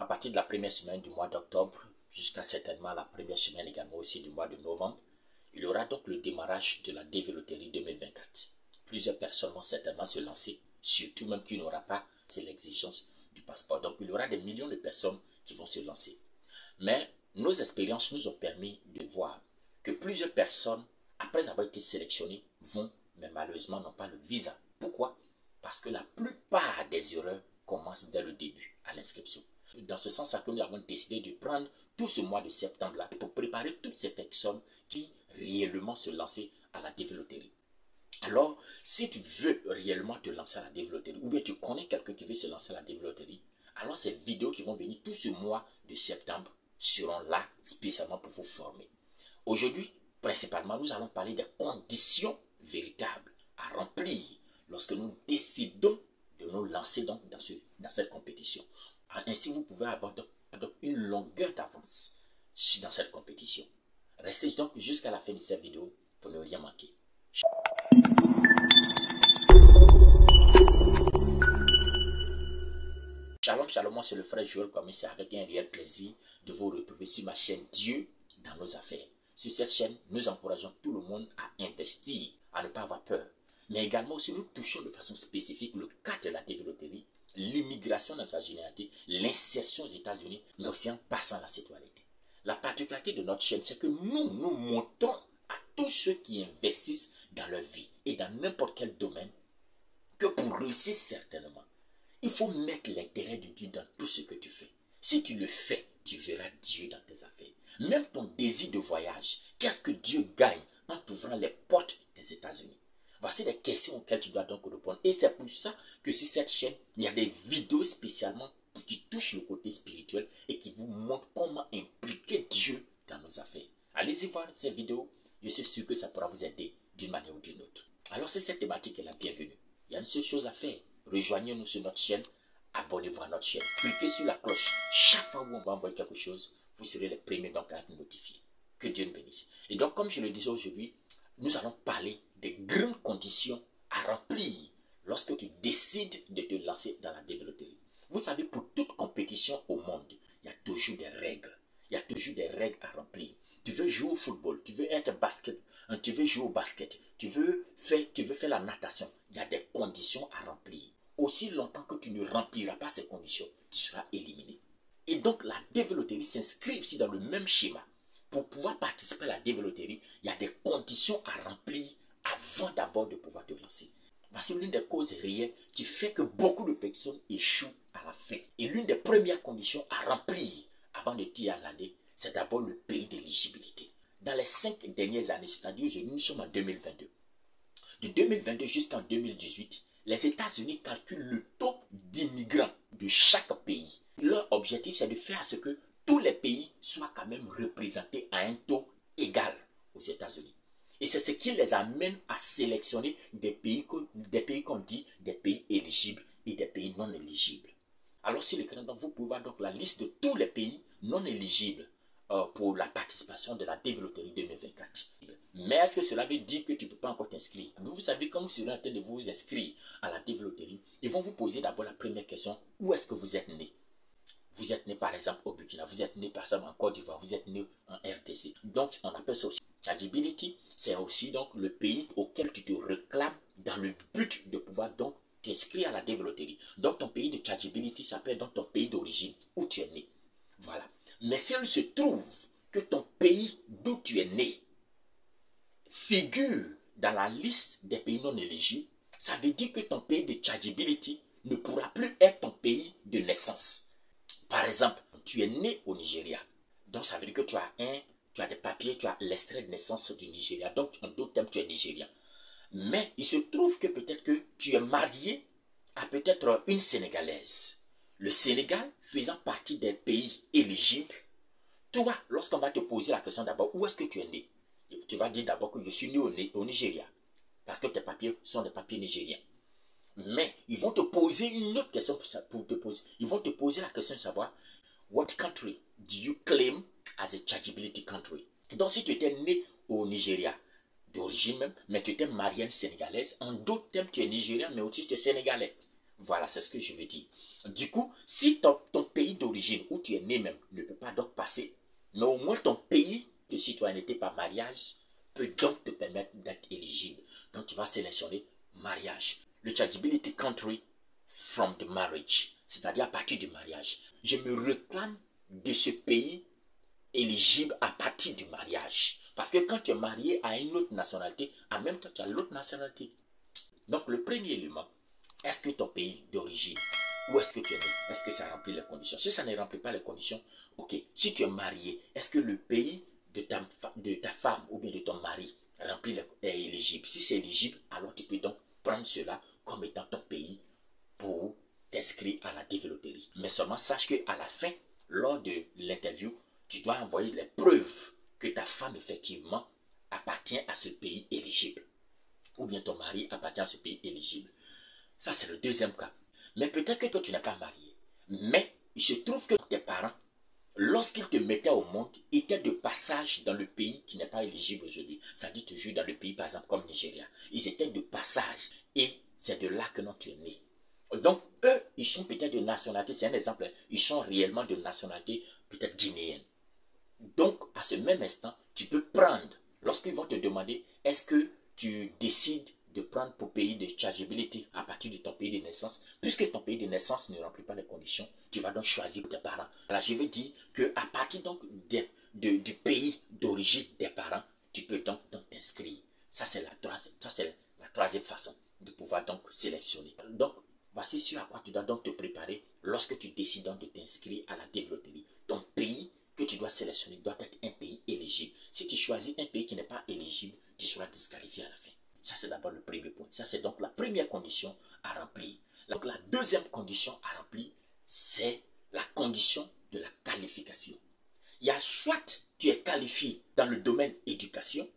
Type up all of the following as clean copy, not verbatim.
partir de la première semaine du mois d'octobre jusqu'à certainement la première semaine également aussi du mois de novembre, il y aura donc le démarrage de la développerie 2024. Plusieurs personnes vont certainement se lancer, surtout même qui n'aura pas, c'est l'exigence du passeport. Donc il y aura des millions de personnes qui vont se lancer. Mais nos expériences nous ont permis de voir que plusieurs personnes, après avoir été sélectionnées, vont, mais malheureusement n'ont pas le visa. Pourquoi? Parce que la plupart des erreurs commencent dès le début, à l'inscription. Dans ce sens, nous avons décidé de prendre tout ce mois de septembre-là pour préparer toutes ces personnes qui réellement se lancer à la développerie. Alors, si tu veux réellement te lancer à la développerie, ou bien tu connais quelqu'un qui veut se lancer à la développerie, alors ces vidéos qui vont venir tout ce mois de septembre seront là spécialement pour vous former. Aujourd'hui, principalement, nous allons parler des conditions véritables à remplir lorsque nous décidons de nous lancer donc dans cette compétition. Ainsi, vous pouvez avoir donc une longueur d'avance dans cette compétition. Restez donc jusqu'à la fin de cette vidéo pour ne rien manquer. Shalom, shalom, moi c'est le frère Joël Kwame, c'est avec un réel plaisir de vous retrouver sur ma chaîne Dieu dans nos affaires. Sur cette chaîne, nous encourageons tout le monde à investir, à ne pas avoir peur. Mais également aussi, nous touchons de façon spécifique le cas de la développerie, l'immigration dans sa généralité, l'insertion aux États-Unis, mais aussi en passant la citoyenneté. La particularité de notre chaîne, c'est que nous montrons à tous ceux qui investissent dans leur vie et dans n'importe quel domaine que pour réussir certainement, il faut mettre l'intérêt de Dieu dans tout ce que tu fais. Si tu le fais, tu verras Dieu dans tes affaires. Même ton désir de voyage, qu'est-ce que Dieu gagne en t'ouvrant les portes des États-Unis? Voici les questions auxquelles tu dois donc répondre. Et c'est pour ça que sur cette chaîne, il y a des vidéos spécialement qui touchent le côté spirituel et qui vous montrent comment impliquer Dieu dans nos affaires. Allez-y voir ces vidéos. Je suis sûr que ça pourra vous aider d'une manière ou d'une autre. Alors si cette thématique est la bienvenue, il y a une seule chose à faire. Rejoignez-nous sur notre chaîne. Abonnez-vous à notre chaîne. Cliquez sur la cloche. Chaque fois où on va envoyer quelque chose, vous serez les premiers donc à être notifiés. Que Dieu nous bénisse. Et donc, comme je le disais aujourd'hui, nous allons parler des grandes conditions à remplir lorsque tu décides de te lancer dans la développerie. Vous savez, pour toute compétition au monde, il y a toujours des règles. Il y a toujours des règles à remplir. Tu veux jouer au football, tu veux être basket, tu veux jouer au basket, tu veux faire la natation. Il y a des conditions à remplir. Aussi longtemps que tu ne rempliras pas ces conditions, tu seras éliminé. Et donc la développerie s'inscrit aussi dans le même schéma. Pour pouvoir participer à la développerie, il y a des conditions à remplir avant d'abord de pouvoir te lancer. Voici l'une des causes réelles qui fait que beaucoup de personnes échouent à la fin. Et l'une des premières conditions à remplir avant de t'y hasarder, c'est d'abord le pays d'éligibilité. Dans les 5 dernières années, c'est-à-dire aujourd'hui nous sommes en 2022. De 2022 jusqu'en 2018, les États-Unis calculent le taux d'immigrants de chaque pays. Leur objectif, c'est de faire ce que tous les pays soient quand même représentés à un taux égal aux États-Unis. Et c'est ce qui les amène à sélectionner des pays qu'on dit des pays éligibles et des pays non éligibles. Alors sur l'écran, vous pouvez voir donc la liste de tous les pays non éligibles pour la participation de la développerie 2024. Mais est-ce que cela veut dire que tu ne peux pas encore t'inscrire? Vous savez, quand vous serez en train de vous inscrire à la développerie, ils vont vous poser d'abord la première question, où est-ce que vous êtes né? Vous êtes né par exemple au Burkina, vous êtes né par exemple en Côte d'Ivoire, vous êtes né en RDC. Donc on appelle ça aussi eligibility, c'est aussi donc le pays auquel tu te réclames dans le but de pouvoir donc t'inscrire à la développerie. Donc ton pays de eligibility s'appelle donc ton pays d'origine, où tu es né. Voilà. Mais s'il se trouve que ton pays d'où tu es né figure dans la liste des pays non éligibles, ça veut dire que ton pays de eligibility ne pourra plus être ton pays de naissance. Par exemple, tu es né au Nigeria. Donc ça veut dire que tu as des papiers, tu as l'extrait de naissance du Nigeria. Donc en d'autres termes, tu es nigérian. Mais il se trouve que peut-être que tu es marié à peut-être une Sénégalaise. Le Sénégal faisant partie des pays éligibles, toi, lorsqu'on va te poser la question d'abord, où est-ce que tu es né? Tu vas dire d'abord que je suis né au Nigeria. Parce que tes papiers sont des papiers nigériens. Mais ils vont te poser une autre question pour te poser. Ils vont te poser la question de savoir, what country do you claim as a eligibility country? Donc si tu étais né au Nigeria, d'origine même, mais tu étais marié à une Sénégalaise, en d'autres termes tu es nigérien, mais aussi tu es sénégalais. Voilà, c'est ce que je veux dire. Du coup, si ton pays d'origine, où tu es né même, ne peut pas donc passer, mais au moins ton pays de citoyenneté par mariage peut donc te permettre d'être éligible. Donc tu vas sélectionner mariage. Le chargeability country from the marriage, c'est-à-dire à partir du mariage. Je me réclame de ce pays éligible à partir du mariage. Parce que quand tu es marié à une autre nationalité, en même temps tu as l'autre nationalité. Donc le premier élément, est-ce que ton pays d'origine, où est-ce que tu es né, est-ce que ça remplit les conditions? Si ça ne remplit pas les conditions, ok. Si tu es marié, est-ce que le pays de ta femme ou bien de ton mari est éligible? Si c'est éligible, alors tu peux donc prendre cela comme étant ton pays pour t'inscrire à la développerie. Mais seulement sache qu'à la fin, lors de l'interview, tu dois envoyer les preuves que ta femme effectivement appartient à ce pays éligible. Ou bien ton mari appartient à ce pays éligible. Ça, c'est le deuxième cas. Mais peut-être que toi, tu n'es pas marié. Mais il se trouve que tes parents, lorsqu'ils te mettaient au monde, étaient de passage dans le pays qui n'est pas éligible aujourd'hui. Ça dit toujours dans le pays, par exemple, comme Nigeria. Ils étaient de passage. Et c'est de là que non, tu es né. Donc, eux, ils sont peut-être de nationalité, c'est un exemple, ils sont réellement de nationalité peut-être guinéenne. Donc, à ce même instant, tu peux prendre, lorsqu'ils vont te demander, est-ce que tu décides de prendre pour pays de chargeability à partir de ton pays de naissance, puisque ton pays de naissance ne remplit pas les conditions, tu vas donc choisir tes parents. Alors, je veux dire qu'à partir donc du pays d'origine des parents, tu peux donc t'inscrire. Ça, c'est la troisième façon de pouvoir donc sélectionner. Donc, voici ce à quoi tu dois donc te préparer lorsque tu décides donc de t'inscrire à la développerie. Ton pays que tu dois sélectionner doit être un pays éligible. Si tu choisis un pays qui n'est pas éligible, tu seras disqualifié à la fin. Ça, c'est d'abord le premier point. Ça, c'est donc la première condition à remplir. Donc, la deuxième condition à remplir, c'est la condition de la qualification. Il y a soit tu es qualifié dans le domaine éducation,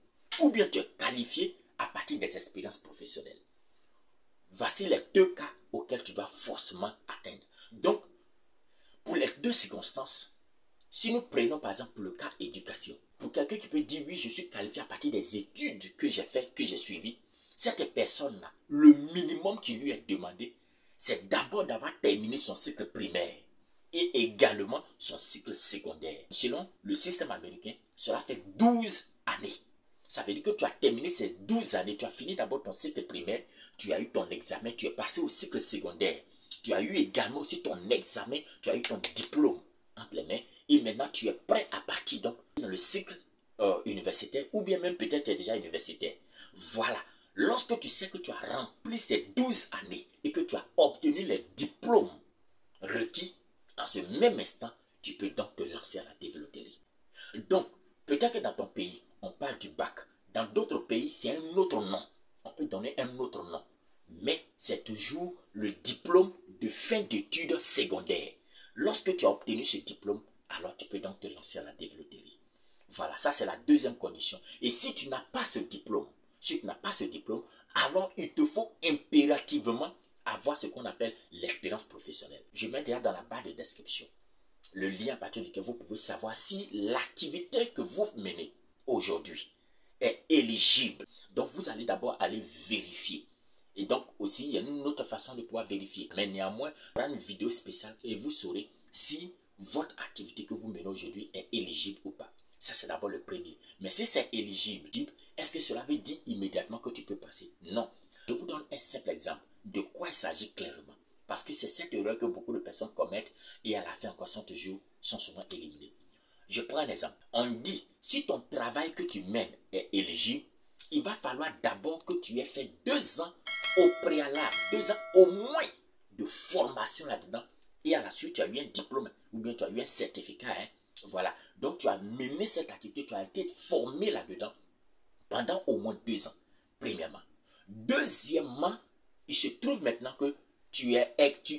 ou bien tu es qualifié à partir des expériences professionnelles. Voici les deux cas auxquels tu dois forcément atteindre. Donc, pour les deux circonstances, si nous prenons par exemple le cas éducation, pour quelqu'un qui peut dire oui, je suis qualifié à partir des études que j'ai faites, que j'ai suivies, cette personne-là, le minimum qui lui est demandé, c'est d'abord d'avoir terminé son cycle primaire et également son cycle secondaire. Selon le système américain, cela fait 12 années. Ça veut dire que tu as terminé ces 12 années, tu as fini d'abord ton cycle primaire, tu as eu ton examen, tu es passé au cycle secondaire. Tu as eu également aussi ton examen, tu as eu ton diplôme entre les mains. Et maintenant, tu es prêt à partir donc dans le cycle universitaire ou bien même peut-être tu es déjà universitaire. Voilà. Lorsque tu sais que tu as rempli ces 12 années et que tu as obtenu les diplômes requis, en ce même instant, tu peux donc te lancer à la développerie. Donc, peut-être que dans ton pays, on parle du bac. Dans d'autres pays, c'est un autre nom. On peut donner un autre nom. Mais c'est toujours le diplôme de fin d'études secondaires. Lorsque tu as obtenu ce diplôme, alors tu peux donc te lancer à la développerie. Voilà, ça c'est la deuxième condition. Et si tu n'as pas ce diplôme, alors il te faut impérativement avoir ce qu'on appelle l'expérience professionnelle. Je mets déjà dans la barre de description le lien à partir duquel vous pouvez savoir si l'activité que vous menez aujourd'hui est éligible. Donc vous allez d'abord aller vérifier. Et donc aussi, il y a une autre façon de pouvoir vérifier. Mais néanmoins, il y aura une vidéo spéciale et vous saurez si votre activité que vous menez aujourd'hui est éligible ou pas. Ça, c'est d'abord le premier. Mais si c'est éligible, est-ce que cela veut dire immédiatement que tu peux passer? Non. Je vous donne un simple exemple de quoi il s'agit clairement. Parce que c'est cette erreur que beaucoup de personnes commettent et à la fin encore sont souvent éliminées. Je prends un exemple. On dit, si ton travail que tu mènes est éligible, il va falloir d'abord que tu aies fait 2 ans au préalable, 2 ans au moins de formation là-dedans. Et à la suite, tu as eu un diplôme ou bien tu as eu un certificat. Voilà. Donc, tu as mené cette activité, tu as été formé là-dedans pendant au moins 2 ans, premièrement. Deuxièmement, il se trouve maintenant que tu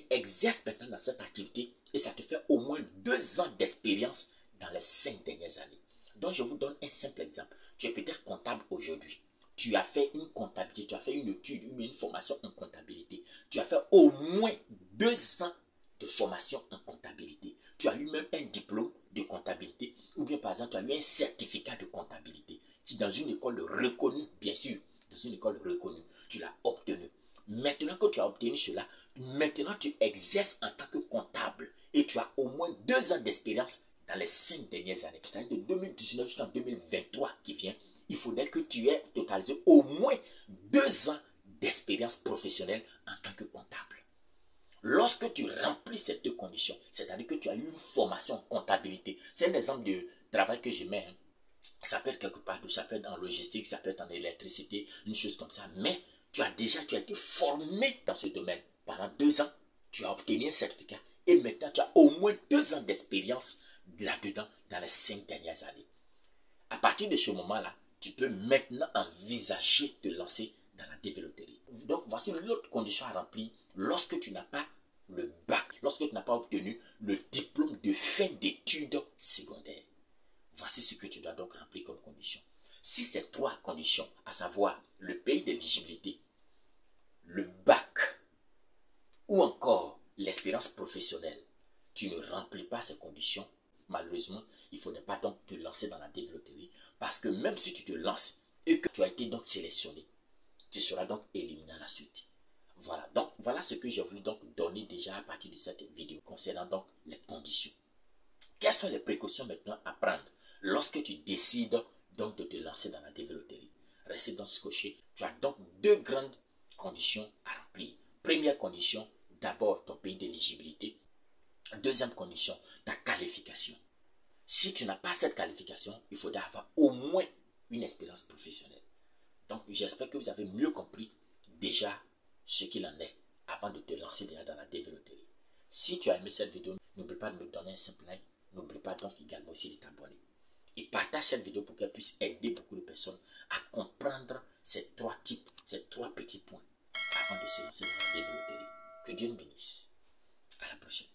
exerces maintenant dans cette activité et ça te fait au moins 2 ans d'expérience dans les 5 dernières années. Donc, je vous donne un simple exemple. Tu es peut-être comptable aujourd'hui. Tu as fait une comptabilité, tu as fait une étude ou une formation en comptabilité. Tu as fait au moins 2 ans de formation en comptabilité. Tu as eu même un diplôme de comptabilité ou bien par exemple, tu as eu un certificat de comptabilité qui dans une école reconnue, bien sûr, dans une école reconnue, tu l'as obtenu. Maintenant que tu as obtenu cela, maintenant tu exerces en tant que comptable et tu as au moins 2 ans d'expérience dans les 5 dernières années. C'est-à-dire de 2019 jusqu'en 2023 qui vient, il faudrait que tu aies totalisé au moins 2 ans d'expérience professionnelle en tant que comptable. Lorsque tu remplis ces 2 conditions, c'est-à-dire que tu as eu une formation en comptabilité, c'est un exemple de travail que je mets. Ça peut être quelque part, ça peut être en logistique, ça peut être en électricité, une chose comme ça. Mais tu as été formé dans ce domaine. Pendant 2 ans, tu as obtenu un certificat et maintenant tu as au moins 2 ans d'expérience là-dedans dans les 5 dernières années. À partir de ce moment-là, tu peux maintenant envisager de lancer dans la développerie. Donc, voici l'autre condition à remplir lorsque tu n'as pas le bac, lorsque tu n'as pas obtenu le diplôme de fin d'études secondaires. Voici ce que tu dois donc remplir comme condition. Si ces 3 conditions, à savoir le pays d'éligibilité, le bac ou encore l'expérience professionnelle, tu ne remplis pas ces conditions, malheureusement, il ne faudrait pas donc te lancer dans la développerie parce que même si tu te lances et que tu as été donc sélectionné, tu seras donc éliminé à la suite. Voilà, donc voilà ce que j'ai voulu donc donner déjà à partir de cette vidéo concernant donc les conditions. Quelles sont les précautions maintenant à prendre lorsque tu décides donc de te lancer dans la développerie? Restez donc scotché. Tu as donc 2 grandes conditions à remplir. Première condition, d'abord ton pays d'éligibilité. Deuxième condition, ta qualification. Si tu n'as pas cette qualification, il faudra avoir au moins une expérience professionnelle. Donc, j'espère que vous avez mieux compris déjà ce qu'il en est avant de te lancer déjà dans la développerie. Si tu as aimé cette vidéo, n'oublie pas de me donner un simple like. N'oublie pas donc également aussi de t'abonner. Et partage cette vidéo pour qu'elle puisse aider beaucoup de personnes à comprendre ces 3 petits points avant de se lancer dans la développerie. Que Dieu nous bénisse. À la prochaine.